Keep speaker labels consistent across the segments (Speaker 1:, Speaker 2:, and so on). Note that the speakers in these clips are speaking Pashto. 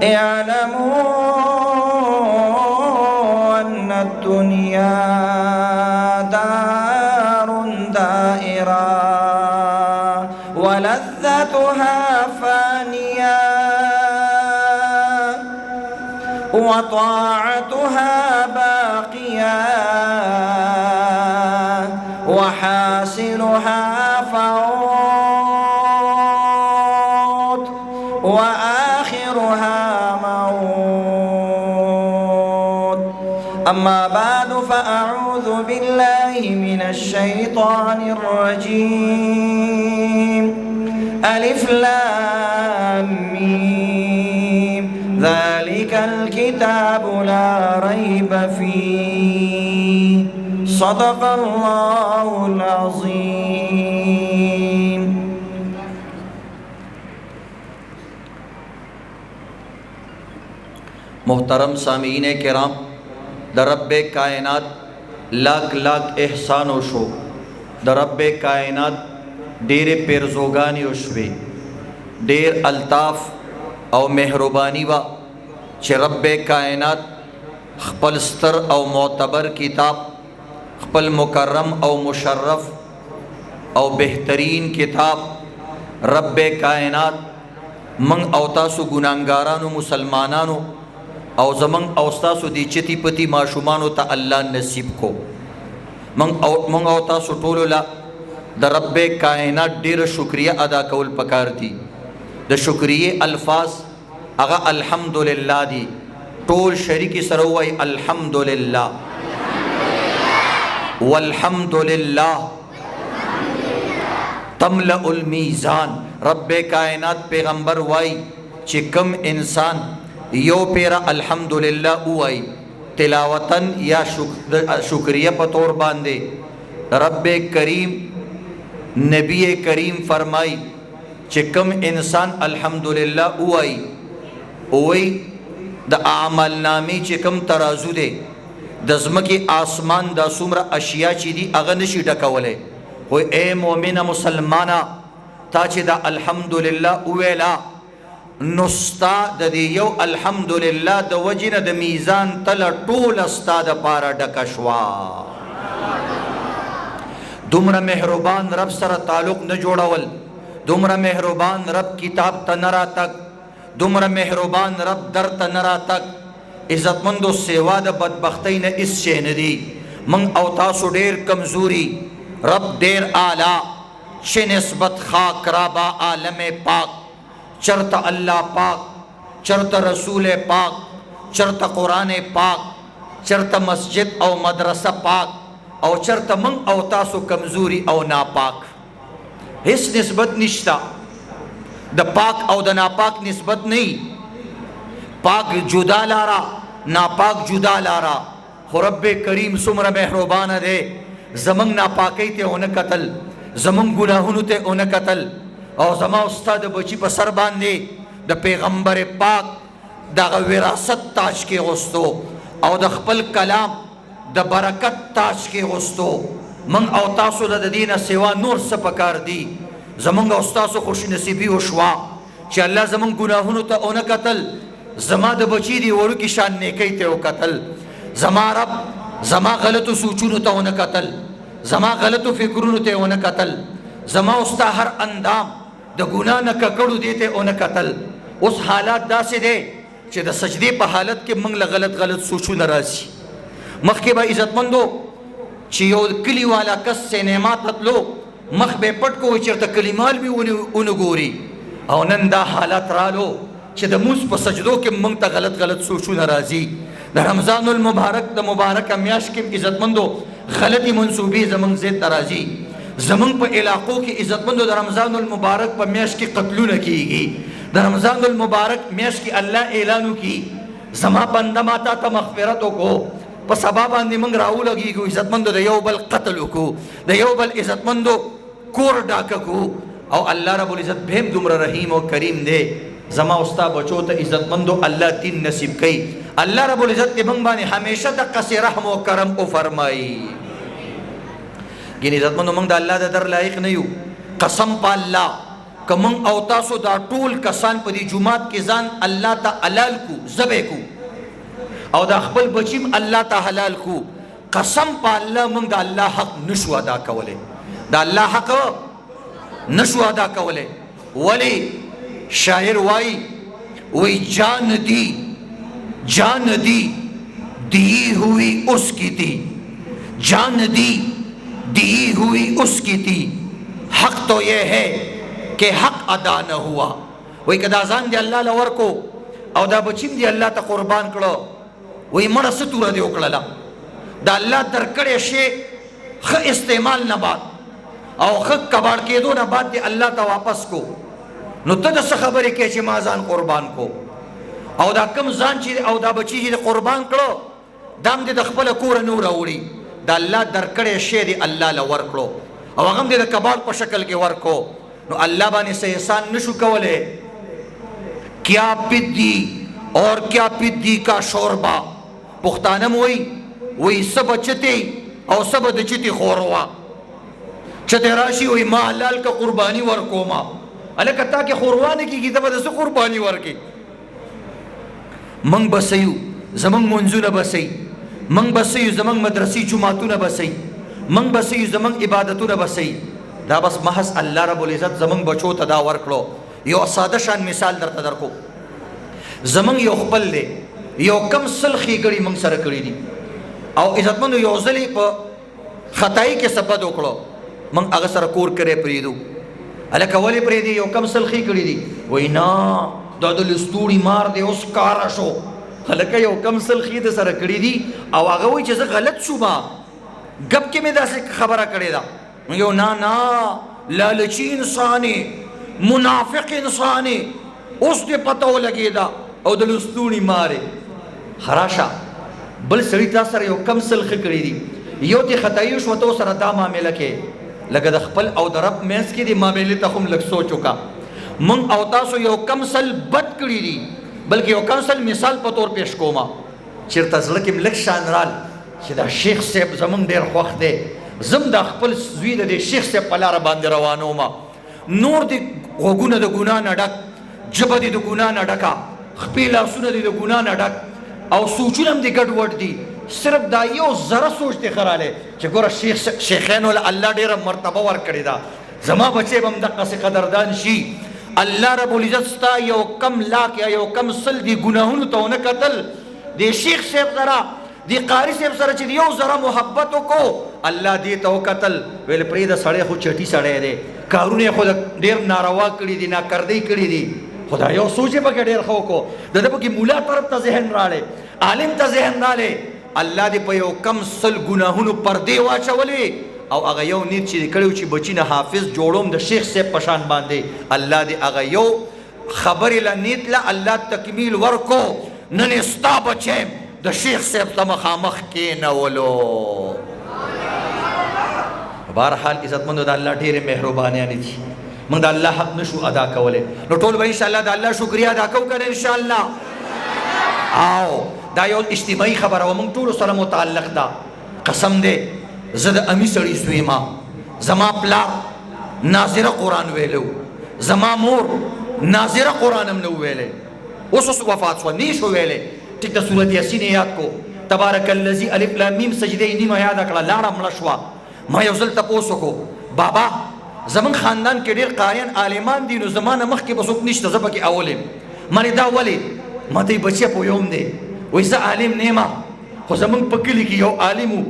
Speaker 1: اعلموا أن الدنيا دار دائرة ولذتها فانية وطاعتها باقية وحاصلها فوت وآخرها موت. أما بعد فأعوذ بالله من الشيطان الرجيم. ألف لام ميم ذلك الكتاب لا ريب فيه صدق الله العظيم.
Speaker 2: मोहतरम सामीन किराम, दरब कायनात लाख लाख एहसान शो, दरब कायनात डेर पेरजोगानी उशवे डेर अल्ताफ़ और मेहरबानी व च रब कायनात खपल स्तर और मोतबर किताब खपल मुकर्रम और मुशर्रफ और बेहतरीन किताब रब कायनात मंग अवतासु गुनाहगारानु मुसलमानानु और ज़मंग अवस्तासु दी चिती पति माशुमानो ता अल्लाह नसीब को मंग अवतासु टोलोला द रब कायनात डेर शुक्रिया अदा कौल पकार दी। द शुक्रिये अल्फाज अगा अल्हम्दुलिल्लाह दी। टोल शरीकी सरवाई अल्हम्दुलिल्लाह वल्हम्दुलिल्लाह तमलउल मीज़ान। रब कायनात पैगंबर वाई चिकम इंसान यो पेरा अल्हम्दुलिल्लाह उवाई तिलावतन या शुक्रिया पतोर बांधे। रब करीम नबी करीम फरमाई चिकम इंसान अल्हम्दुलिल्लाह उवाई ओई द आमल नामी चिकम तराजू दे दज़म की आसमान दा सुमरा अशिया चीदी अगनशी डकवले हो ए मोमिना मुसलमाना ताची दा अल्हम्दुलिल्लाह उवेला नुस्ता ददियो अल्हम्दुलिल्लाह द वजिन द मीज़ान तल टोल अस्ता द पारा डकशवा। दुमरा मेहरबान रब सर ताल्लुक़ न जोड़ावल, दुमरा मेहरबान रब किताब तनरा तक, दुमरा मेहरबान रब दर तनरा तक इज़्ज़तमंदो सेवा द बदबख्ती न इस शेन दी। मंग अवतासु डेर कमजोरी रब डेर आला शे निस्बत खाक राबा आलम पाक चरता अल्लाह पाक चरता रसूल पाक चरता कुरान पाक चरता मस्जिद और मदरसा पाक और चरता मंग अवतासु कमजोरी और नापाक इस निस्बत निश्ता द पाक और द नापाक निस्बत नहीं। पाक जुदा लारा नापाक जुदा लारा हो रब करीम सुमर मेहरबान दे जमंग नापाकी ते उन कतल जमंग गुनाहुनु ते उन कतल और जमा उस्ताद बची पर सर बांधे द पैगंबर पाक द विरासत ताज के गुस्तो और द खपल कलाम द बरकत ताज के गुस्तो मंग अवतासु द दीन सेवा नूर से पकार दी। जमंग उस्तासु खुश नसीबी उशवा च अल्लाह जमंग गुनाहुनु ते उन कतल जमा द बची दी और की शान ने कई ते ओ कतल जमा रब जमा गलत सूचुनु ते उन कतल जमा गलत फिक्रुनु ते उन कतल जमा उस्ता हर अंदाम द गुनाह न ककड़ू देते उन कतल उस हालात दा से दे चे द सजदे पर हालत के मंगल गलत गलत सोचू नाराजी मख के बा इज्जतमंदो चियो कली वाला कस से नेमात लो मख बे पट को चरता कलिमाल भी उन गोरी और नंदा हालात रालो चे द मुस पर सजदो के मंगता गलत गलत सोचू नाराजी द रमजानुल मुबारक द मुबारक म्याश के इज्जतमंदो गलती मंसूबी जमंग से तराजी जमंग पर इलाकों की इज्जतमंदो द रमजानुल मुबारक पर म्याश की कत्लू न की गई द रमजानुल मुबारक म्याश की अल्लाह ऐलानु की जमा बंदा माता त मगफिरतों को पर सबब मंग राहू लगी को इज्जतमंदो द यौबल कत्ल को द यौबल इज्जतमंदो कोर डाक को और अल्लाह रब्बुल इज्जत भेम दुमरा रहीम और करीम दे जमा उस्ता बचो तो इज्जतमंदो अल्लाह तीन नसीब कई अल्लाह रब्बुल इज्जत के मंग बाने हमेशा तक कसे रहम और करम को फरमाई गिन इज्जतमंदो मंग द अल्लाह द दर लायक नहीं कसम पा अल्लाह کمن او تاسو دا ټول کسان په دې جمعات کې ځان الله ته حلال کو ذبح کو او دا خپل بچیم الله ته حلال کو، قسم په الله موږ د الله حق نشو ادا کولی، د الله حق نشو ادا کولی. ولی شاعر وی جان دی دی ہوئی اس کی تھی، جان دی ہوئی اس کی تھی، حق تو یہ ہے کہ حق ادا نہ ہوا. وی کدا ځان دی الله لور کو او دا بچیم دی الله ته قربان کړو، وی مړه ستوره دی وکړله، دا الله درکړی شی ښه استعمال نه بعد او ښه کباړ کېدو نه بعد دی الله ته واپس کو، نو ته د څه خبرې کوې چې ما ځان قربان کو؟ او دا کم ځان چې او دا بچی چې قربان کړو دام دې د خپله کوره نه راوړي، د الله درکړی شی دی الله له ورکړو او هغه هم دې د کباړ په شکل کې ورکو، نو الله باندې څه احسان نشو کولی. کیا پدی اور کیا پدی کا شوربا، پښتانه وی سب چتی او سب د چتی خوروا، چتی راشي وی ما حلال کا قربانی ورکوما، الکه تا کې خوروا نه کېږي ته به د څه قرباني ورکې؟ موږ بسیو زموږ منځونه بسئ، موږ بسیو زموږ مدرسې جماعتونه بسئ، موږ بسیو زموږ عبادتونه بسئ، دا بس محض الله رب العزت زموږ بچو ته دا ورکړو. یو ساده شان مثال درته درکو، زموږ یو خپل دی یو کم سل ښېګړي موږ سره کړي دي او عزتمندو یو ځل یې په خطایي کې څه بد وکړو، موږ هغه سره کور کرې پرېږدو. هلکه ولې پرېږدي؟ یو کم سل ښې کړي دي، وایي نه دا د لستوړي مار دی اوس کاره شو. هلکه یو کم سل ښې د سره کړي دي او هغه وایي چې زه غلط شوم، ګپ کې مې داسې خبره کړې ده. یو نه لالچي انسان منافق انسان اوس دې پته ولګېده او د لستوړي مارې خراشه بل سړي تا سره یو کم سل ښه کړي دي، یو دې خطایي شو ته سره دا معامله کې لکه د خپل او د رب منځ کې دې معاملې ته هم لږ سوچ وکړه. موږ او تاسو یو کم سل بد کړي دي، بلکې یو کم سل مثال په طور پیش کومه، چېرته زړه کې م لږ شان رال چې دا شیخ صاحب زموږ ډېر خوښ دی، زم دا خپل زوی د دې شیخ صاحب په لاره باندې روانومه، نور دې غوږونه د ګناه نه ډک، ژبه دې د ګناه نه ډکه، خپې لاسونه دې د ګناه نه ډک او سوچونه هم دې ګډوډ دي، صرف دا یو ذره سوچ دې ښه رالی چې ګوره شیخینو له الله ډېره مرتبه ورکړې ده، زما بچی به هم دقسې قدردان شي. الله رب العزت ستا یو کم لاک یا یو کم سل دې ګناهونو ته ونه کتل، دې شیخ صاحب سره دې قاري صاحب سره چې یو ذره محبت وکړو الله دې ته وکتل، ویل پرېږده سړی خو چټي سړی دی، کارونه یې خو ډېر ناروا کړي دي، ناکردۍ کړي دي، خدا یو سوچ یې پکې ډېر ښه وکړو، د ده پکې مولا طرف ته ذهن رالی، عالم ته ذهن رالی، الله دې په یو کم سل ګناهونو پردې واچولې او هغه یو نیت چې کړی و چې بچي نه حافظ جوړوم د شیخ صاحب په شان باندې، الله دې هغه یو خبرې له نیت له الله تکمیل ورکو، نن یې ستا بچی د شیخ صاحب ته مخامخ کېنولو. بهرحال عزتمندو د الله ډېرې مهربانیانې دي، موږ د الله حق نشو ادا کولی، نو ټول به انشاءالله د الله شکریه ادا کوو که نه انشاءالله. او دا یو اجتماعي خبره وه موږ ټولو سره متعلق ده. قسم دی زه د امي سړي زوی ما، زما پلار ناظره قرآن ویلو، زما مور ناظره قرآن هم نه ویلی، اوس وفات شوه نه شو ویلی. ټیک د سورت یاسین یاد کو، تبارک الذي الف لام میم سجده نیمه یاده کړه، لاړه مړه شوه. ما یو ځل تپوس وکړو، بابا زمون خاندان کې ډېر قاریان عالمان دي، نو زما نه مخکې به څوک نشته، زه پکې اول یم. ما دا ولې؟ ما ته یې بچیه پوهوم دی، وایي زه عالم نه یم، خو زمونږ په کلي کې یو عالم و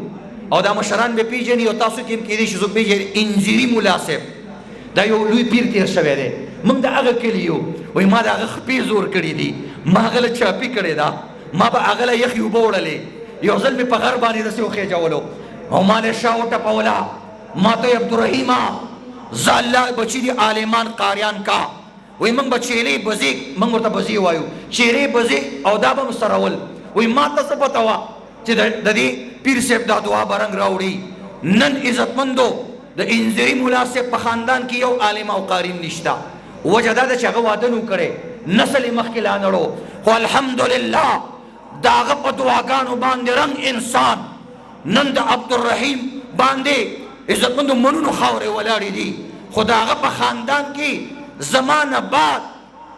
Speaker 2: او دا مشران به پیژني او تاسو کې هم کېدای شي څوک پیژني، انځیري ملا صاحب، دا یو لوی پیر تېر شوی دی، موږ د هغه کلي یو. وایي ما د هغه خپې زور کړي دي، ما هغه له چاپي کړې ده، ما به هغه له یخې اوبه وړلې، یو ځل مې په غر باندې داسې وخېجولو او ما له شا وټپوله، ما ته عبدالرحیمه زه الله بچي دي عالمان قاریان کا، وایي موږ به چیرې بزې، موږ ورته بزې وایو، چیرې بزې او دا به م سرول. وایي ما ته څه پته وه چې د دې پیر صاحب دا دعا به رنګ راوړي. نن عزتمندو د انځري ملا صاحب په خاندان کې یو عالم او قاري نشته، وجه دا ده چې هغه واده نو کړی، نسل یې مخکې لا نړو، خو الحمدلله د هغه په دعاګانو باندې رنګ انسان نن د عبدالرحیم باندې عزتمندو منونو خاورې ولاړې دي، خو د هغه په خاندان کې زمانه بعد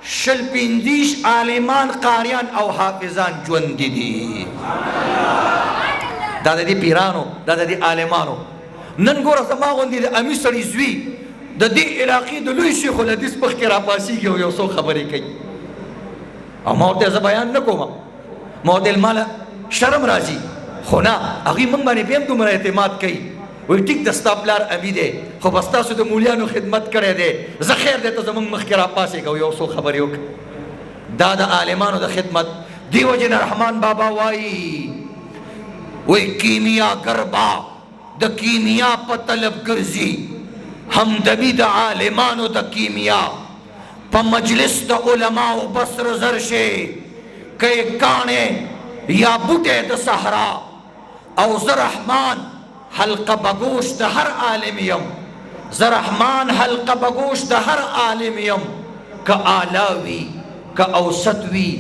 Speaker 2: شل پنځیش عالمان قاریان او حافظان ژوندي دي. دا د دې پیرانو، دا د دې عالمانو. نن ګوره زما غوندې د امي سړي زوی د دې علاقې د لوی شیخ الحدیث مخکې راپاسېږي او یو څو خبرې کوي او ما ورته زه بیان نه کوم، ما ورته ماله شرم راځي، خو نه هغوی موږ باندې بیا هم دومره اعتماد کوي. وایي ټیک ده ستا پلار امي دی خو بس تاسو د مولیانو خدمت کړی دی، زه خیر دی ته زموږ مخکې راپاسېږه او یو څو خبرې وکړه. دا د عالمانو د خدمت. دی وجې نه رحمان بابا وایي کیمیا ګربا د کیمیا په طلب ګرځي، همدمي د عالمانو د کیمیا په مجلس د علماو بسر زر شي، که کاڼې یا بوټی د صحرا او زه رحمان حلقه بګوش د هر عالم یم، زه رحمان حلقه بګوش د هر عالم یم، که اعلی وي که اوسط وي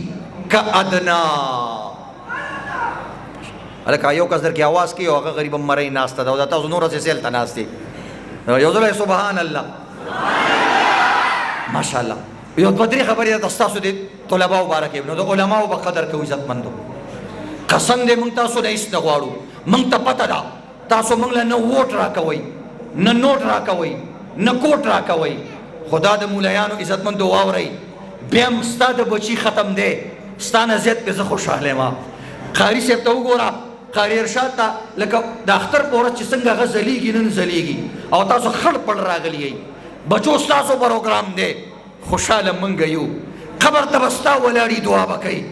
Speaker 2: که ادنا. هلکه یو کس در کې آواز کوي او هغه غریب مرۍ ناسته ده او دا تاسو نور هسې سیل ته ناست دي. یو ځل سبحان الله ماشاءالله. یو دوه درې خبرې د ستاسو د طلباو باره کې نو د علماو به قدر کوو عزتمندو. قسم دی موږ تاسو نه هېڅ نه غواړو، موږ ته پته ده تاسو موږ له نه ووټ راکوئ نه نوټ راکوئ نه کوټ راکوئ، خدا د مولایانو عزتمندو واورئ. بیا هم ستا د بچي ختم دی، ستا نه زیات پې زه خوشحاله یم. قاري صاحب ته وګوره، قاري ارشاد ته لکه د اختر په ورځ چې څنګه هغه ځلیږي نن ځلیږي او تاسو خړ پړ راغلي یئ. بچو ستاسو پروګرام دی، خوشحاله موږ یو. قبر ته به ستا ولاړي دعا به کوي،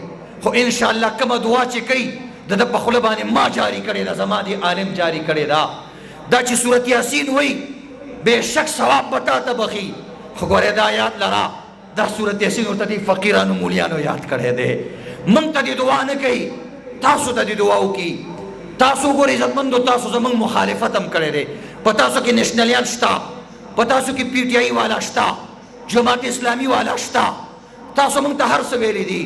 Speaker 2: خو انشاءالله کومه دعا چې کوي د ده په خوله باندې ما جاري کړې ده، زما دې عالم جاري کړې ده. دا چې صورت یاسین وایي بېشک ثواب به تا ته بخي، خو ګورې دا یاد لره دا صورت یاسین ورته دې فقیرانو مولیانو یاد کړی دی. موږ ته دې دعا نه کوي، تاسو ته دې دعا وکړي. تاسو ګورئ عزتمندو تاسو زموږ مخالفت هم کړی دی، په تاسو کې نشنلیان شته، په تاسو کې پی ټي آی والا شته، جماعت اسلامي والا شته، تاسو موږ ته هر څه ویلي دي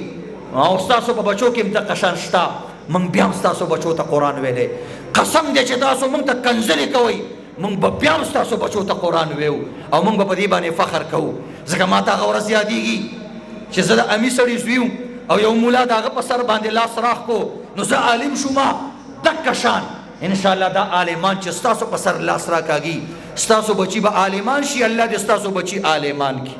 Speaker 2: او ستاسو په بچو کې هم دغه شان شته. موږ بیا هم ستاسو بچو ته قرآن ویلی، قسم دی چې تاسو موږ ته کنځلې کوئ، موږ به بیا هم ستاسو بچو ته قرآن ویو او موږ به په دې باندې فخر کوو. ځکه ما ته هغه ورځ یادېږي چې زه د امي سړي زوی او یو مولا د هغه په سر باندې لاس راخ کو نو زه عالم شوما دغه شان. انشاءالله دا عالمان چې ستاسو په سر لاس راکاږي ستاسو بچي به عالمان شي، الله دې ستاسو بچي عالمان کړي.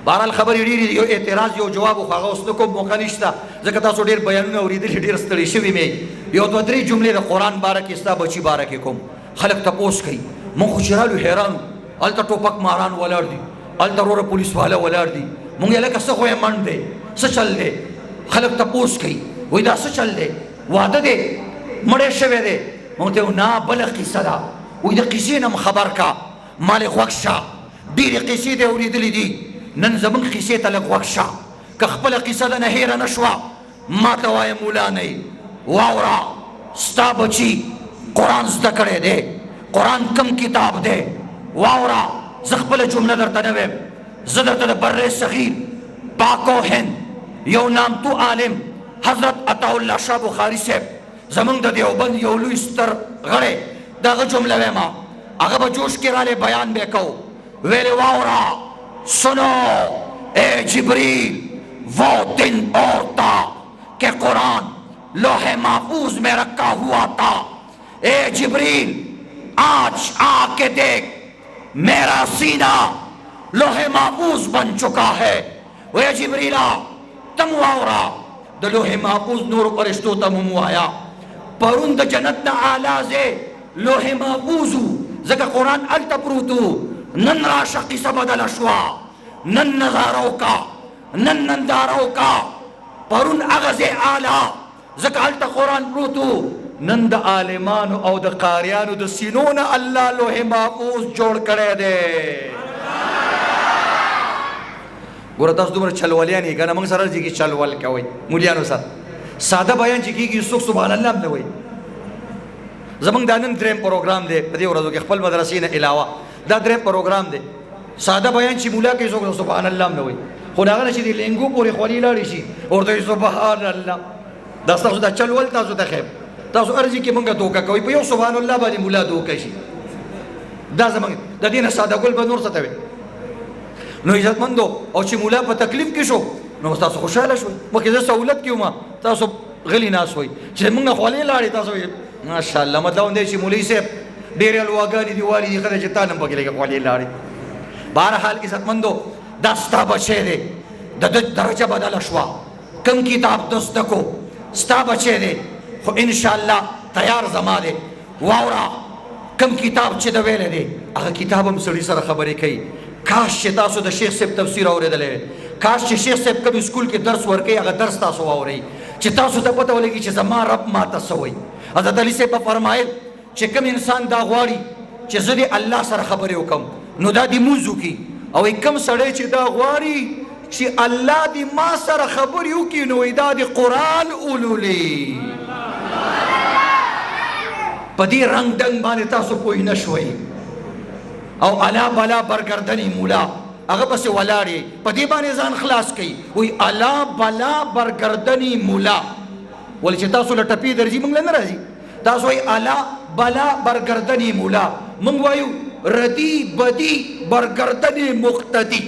Speaker 2: بهرحال خبرې ډېرې دي، یو اعتراض یو جواب خو هغه اوس نه کوم، موقع نشته ځکه تاسو ډېر بیانونه اورېدلي، ډېر ستړي شوي مې. یو دوه درې جملې د قرآن باره کې ستا بچي باره کې کوم. خلک تپوس کوي، موږ خو چې رالو حیران وو، هلته ټوپک ماران ولاړ دي، هلته وروره پولیس والا ولاړ دي، موږ یې لکه څه خو یې منډ دی، څه چل دی. خلک تپوس کوي وایي دا څه چل دی، واده دی مړی شوی دی. موږ ته نه بله قصه ده، وایي د قصې نه م خبر کا، ما لې غوږ شه، ډېرې قصې دې اورېدلې دي، نن زموږ قصې ته لږ غوږ شه. که خپله قصه ده نه هېره نه شوه ما ته وایه مولا نه یې. واوره ستا بچي قرآن زده کړی دی، قرآن کم کتاب دی. واوره زه خپله جمله درته نه ویم، زه درته د بر صغیر پاک و هند یو نامتو عالم حضرت عطاالله شاه بخاري صاحب زمونږ د دیوبند یو لوی ستر غړی د هغه جمله ویم، هغه به جوش کې رالی بیان به کو. ویلې واوره سنو اے جبریل وہ دن اور تھا کہ قرآن لوح محفوظ میں رکھا ہوا تھا. اے جبریل آج آ کے دیکھ میرا سینہ لوح محفوظ بن چکا ہے. اے جبریلا تم واورا د لوح محفوظ نور فرشتو ته مو وایا پرون د جنت نه اعلی لوح محفوظ ځکه قرآن هلته پروت و. نن راشه قصه بدله شوه، نن نظارو کا، نن نندارو کا. پرون هغه ځای اعلی ځکه هلته قرآن پروت و. نن د عالمانو او د قاریانو د سینو نه الله لوح محفوظ جوړ کړی دی. ګوره تاسو دومره چلولیان یې که نه، موږ سره چې کې چلول کوئ مولیانو سره ساده بیان چې کېږي څوک سبحان الله هم نه وایي. زمونږ دا نن درېیم پروګرام دی په دې ورځو کې خپل مدرسې نه علاوه دا درېیم پروګرام دی. ساده بیان چې مولا کوي څوک سبحان الله هم نه وایي، خو د هغه نه چې د لینګو پورې خولې لاړې شي ورته وایي سبحان الله. دا ستاسو دا چلول تاسو ته خیب، تاسو هر ځای کې مونږ دوکه کوئ، په یو سبحان الله باندې مولا دوکه شي. دا زمونږ د دې نه ساده ګل به نور څه ته وایي. نو عزتمندو او چې مولا په تکلیف کې شو نو تاسو خوشاله شوي مکه زه سہولت کیوم تاسو غلی ناس وي چې موږ خولې لاړې تاسو ماشاءالله مطلب دی چې مولوی صاحب ډېرې الواګانې دي والي دي خدای چې تا نم پکې لګې خولې لاړې. بهرحال عزتمندو دا ستا بچی دی د درجه بدله شوه کم کتاب د زده کو ستا بچی دی خو انشاءالله تیار زما دی واوره کم کتاب چې د ویلی دی هغه کتاب هم سړي سره خبرې کوي. کاش چې تاسو د شیخ صاحب تفسیر اورېدلی کاش چې شیخ صاحب کوم سکول کې درس ورکوي هغه درس تاسو واورئ چې تاسو ته پته ولګي چې زما رب ماته څه وایي. حضرت علي صاحب فرمایل چې کوم انسان دا غواړي چې زه د الله سره خبرې وکړم نو دا دې مونځ وکړي او کوم سړی چې دا غواړي چې الله دې ما سره خبرې وکړي نو دا د قرآن اولولي. په دې رنګ ډنګ باندې تاسو پوه نه شوئ او الا بلا برګردنی مولا هغه پسې ولاړې په دې باندې ځان خلاص کړي وایي الا بلا برګردنی مولا ولې چې تاسو له ټپې درځي موږ له نه راځي تاسو وایي الا بلا برګردنی مولا موږ وایو ردی بدی برګردنی مقتدی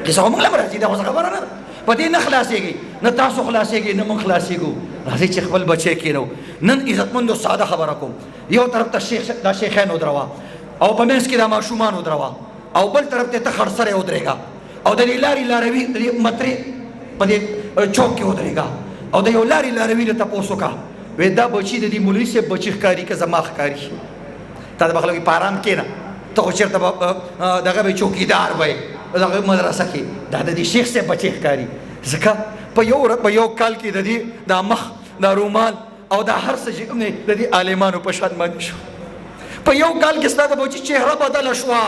Speaker 2: کیسه موږ له راځي دا خبره نه په دې نه خلاصېږي نه تاسو خلاصېږي نه موږ خلاصېږو. راځي چې خپل بچی کېنو نن عزتمندو ساده خبره کوم یو طرف ته دا شیخین ودروه او په منځ کې دا ماشومان ودروه او بل طرف ته خرسره ودرېږه او د دې لارې لاروي د مترې په دې چوک کې ودرېږه او د یو لارې لاروي له تپوس وکړه وایي دا بچي د دې مولوي صاحب بچي ښکاري که زما ښکاري تا د به خلک په آرام کښېنه ته خو چېرته به دغه به چوکیدار به دغه مدرسه کې دا د دې شیخ صاحب بچی ښکاري ځکه په یو کال کې د دې دا مخ دا رومال او دا هر څه چې کوم دی د دې عالمانو په شان باندې شو په یو کال کې ستا د بچي چهره بدله شوه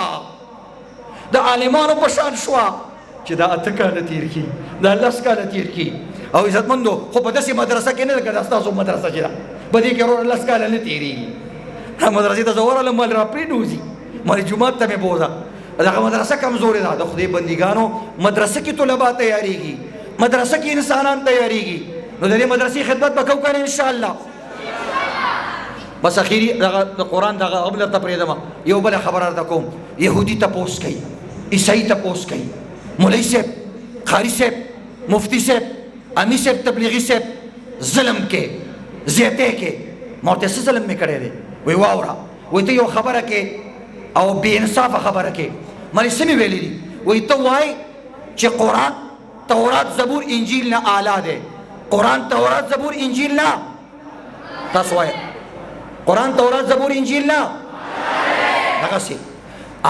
Speaker 2: د عالمانو په شان شوه چې دا 8 کاله تېر کړي دا 10 کاله تېر کړي او عزتمندو خو په داسې مدرسه کې نه ده که دا ستاسو مدرسه چې ده په دې کې وروره 10 کاله نه تېرېږي مدرسې ته زه ورغلم مال را پرېنوځي مال جومات ته مې بوځه دغه مدرسه کمزورې ده د خدای بندګانو مدرسه کې طلبا تیارېږي مدرسه کې انسانان تیارېږي نو د دې مدرسې خدمت به کوو که نه انشاءالله. بس اخیری د قرآن دغه هم درته پرېږدم یو بله خبره درته کوم یهودي تپوس کوي عیسايي تپوس کوي مولوي صاحب قاري صاحب مفتی صاحب امي صاحب تبلیغي صاحب ظلم کې زیاتې کې ما ورته څه ظلم مې کړی دی وایي واوره وایي ته یو خبره کې او بې انصافه خبره کې مالې څه مې ویلي دي وایي ته وایي چې قرآن تورات زبور انجیل نه اعلی دی قرآن تورات زبور انجیل نه تاسو وایئ قرآن تورات زبور انجیل نه دغسې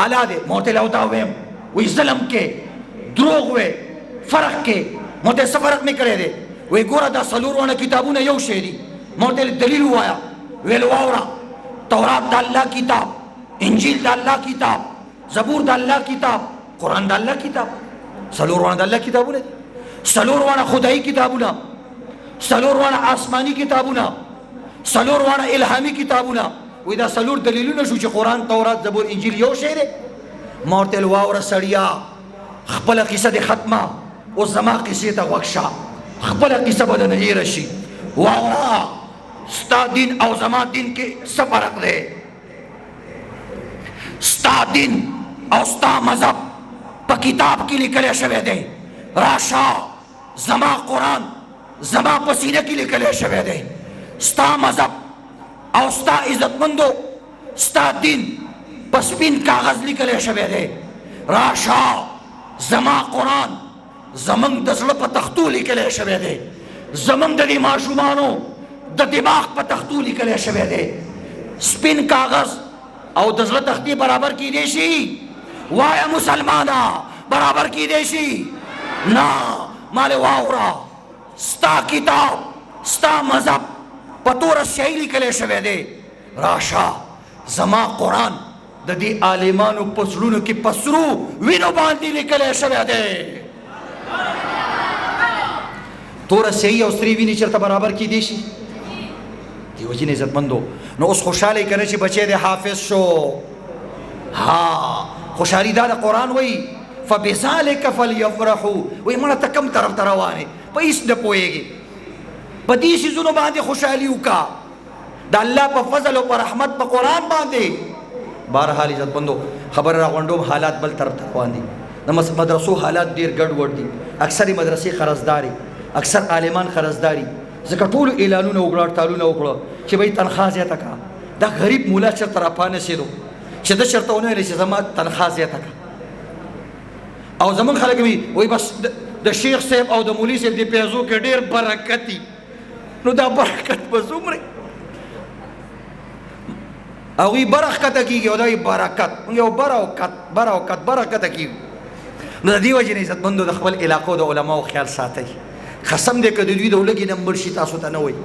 Speaker 2: اعلی دی ما ورته له دا ویم وایي ظلم کې دروغ وی فرق کې ما ورته څه فرق مې کړی دی وایي ګوره دا 4 کتابونه یو شی دي ما ورته دلیل ووایه ویل واوره تورات د الله کتاب انجیل د الله کتاب زبور د الله کتاب قرآن د الله کتاب 4 د الله کتابونه دي 4 خدایي کتابونه 4 آسماني کتابونه 4 الهامي کتابونه وایي دا 4 دلیلونه شو چې قرآن تورات زبور انجیل یو شی دی ما ورته ویل واوره سړیه خپله قصه دې ختمه اوس زما قصې ته غوږ شه خپله قصه به درنه هېره شي واوره ستا دین او زما دین کې څه فرق دی ستا دین او ستا مذهب په کتاب کې لیکلی شوی دی راشه زما قرآن زما په سینه کې لیکلی شوی دی ستا مذهب او ستا عزتمندو ستا دین په سپین کاغذ لیکلی شوی دی راشه زما قرآن زمونږ د زړه په تختو لیکلی شوی دی زمونږ د دې ماشومانو د دماغ په تختو لیکلی شوی دی سپین کاغذ او د زړه تختې برابر کیدی شي وایه مسلمانه برابر کیدی شي نه مالې واوره ستا کتاب ستا مذهب په توره سیاهي لیکلی شوی دی راشه زما قرآن د دې عالمانو په زړونو کې په سرو وینو باندې لیکلی شوی دی توره سیاهي او سرې وینې چېرته برابر کیدی شي دی وجې عزتمندو نو اوس خوشحاله کنه چې بچی د حافظ شو ها خوشحالي دا د قرآن وایي فبذلک فلیفرحوا وایي مړه ته کم طرف ته روانې په هېڅ نه پوهېږې په دې څیزونو باندې خوشحالي وکړه د الله په فضل او په رحمت په قرآن باندې بهرحال عزتمندو خبره راغونډوم حالات بل طرف ته روان دي د مدرسو حالات ډیر ګډوډ دي. اکثر مدرسې قرضداري، اکثر عالمان قرضداري. ځکه ټول اعلانونه وکړه، ټالونه وکړه چې به تنخواه زیاته کا. دا غریب مولا چرته را پانه سیدو چې د چرته ونه ویل چې زما تنخواه زیاته کا. او زمون خلک وي بس د شیخ صاحب او د مولوی صاحب د پیازو کې ډیر برکت دي. نو دا برکت به څومره هغوی برکت کېږي او دا برکت موږ یو برکت کېږي. نو د دې وجې نه عزتمندو د خپل علاقو د علماو خیال ساتئ. قسم دی که د دوی د ولږې نمبر شي تاسو ته نه وایي.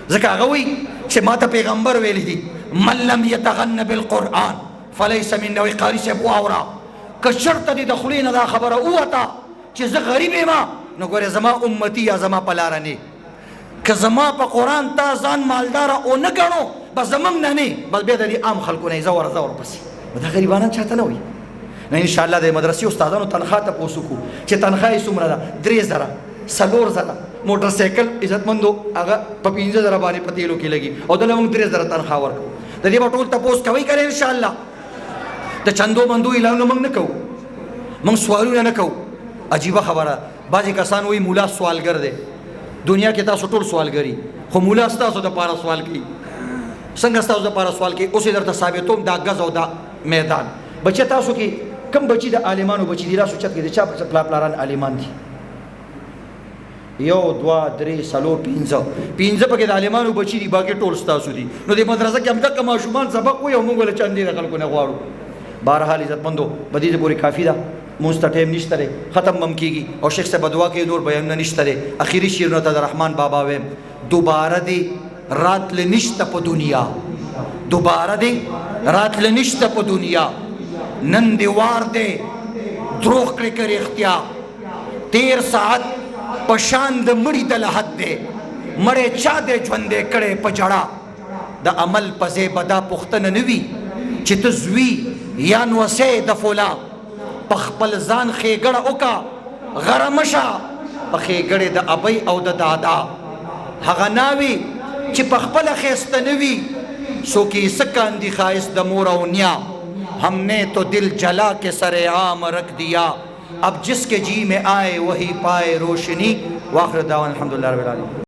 Speaker 2: ځکه هغه وایي چې ما ته پیغمبر ویلی دي من لم یتغن بالقرآن فلیس منا. وایي قاري صاحب واوره که چېرته دې د خولې نه دا خبره ووته چې زه غریب یم نو ګورې زما امتي یا زما په لاره نه. که زما په قرآن تا ځان مالداره او نه ګڼو بس زمونږ نه نه بس بیا د دې عام خلکو نه یې زه ورپسې. دا غریبانان چاته نه وایي. نه انشاءالله د مدرسې استادانو تنخواه تپوس وکړو چې تنخواه یې څومره ده. 3000 4,000 موټر سایکل عزتمندو هغه په 15,000 باندې په تیلو کې لګي او دله موږ 3,000 تنخواه ورکړو. د دې به ټول تپوس کوئ که نه انشاءالله. د چندو بندو اعلانونه موږ نه کوو، موږ سوالونه نه کوو. عجیبه خبره بعضې کسان وایي مولا سوالګر دی. دنیا کې تاسو ټول سوالګري خو مولا ستاسو دپاره سوال کوي. څنګه ستاسو دپاره سوال کوي؟ اوس یې درته ثابتوم دا ګز او دا میدان. بچه تاسو کې کم بچي د عالمانو بچي دي؟ لاسو چت کې د چا پلاران عالمان دي؟ 1 2 3 4 5 پکې د عالمانو بچي دي، باقي ټول ستاسو دي. نو د مدرسه کې همدغه ماشومان سبق وایي او موږ له چندې د خلکو نه غواړو. بهرحال عزتمندو په دې پورې کافي ده. مونځ ته ټایم نشته دی، ختم هم کېږي او شیخ صاحب دعا کوي نور بیانونه نشته دی. اخري شعرونه ته د رحمان بابا وایم دوباره دې راتله نشته په دنیا، دوباره دې راتله نشته په دنیا. نن دې وار دی دروغ کړې که رښتیا. 13 ساعت په شان د مړي د لحد دی، مړی چا دی ژوندی کړی په جړه. د عمل په ځای به دا پوښتنه نه وي چې ته زوی یا نوسی د فلا په خپل ځان ښېګړه وکړه غره مه شه په ښېګړې د ابۍ او د دادا. هغه ناوې چې په خپله ښایسته نه وي څوک یې څه کاندي ښایست د مور او نیا. ہم نے تو دل جلا کے سر عام رکھ دیا اب جس کے جی میں آئے وہی پائے روشنی. واخر دعوانا الحمدللہ رب العالمین.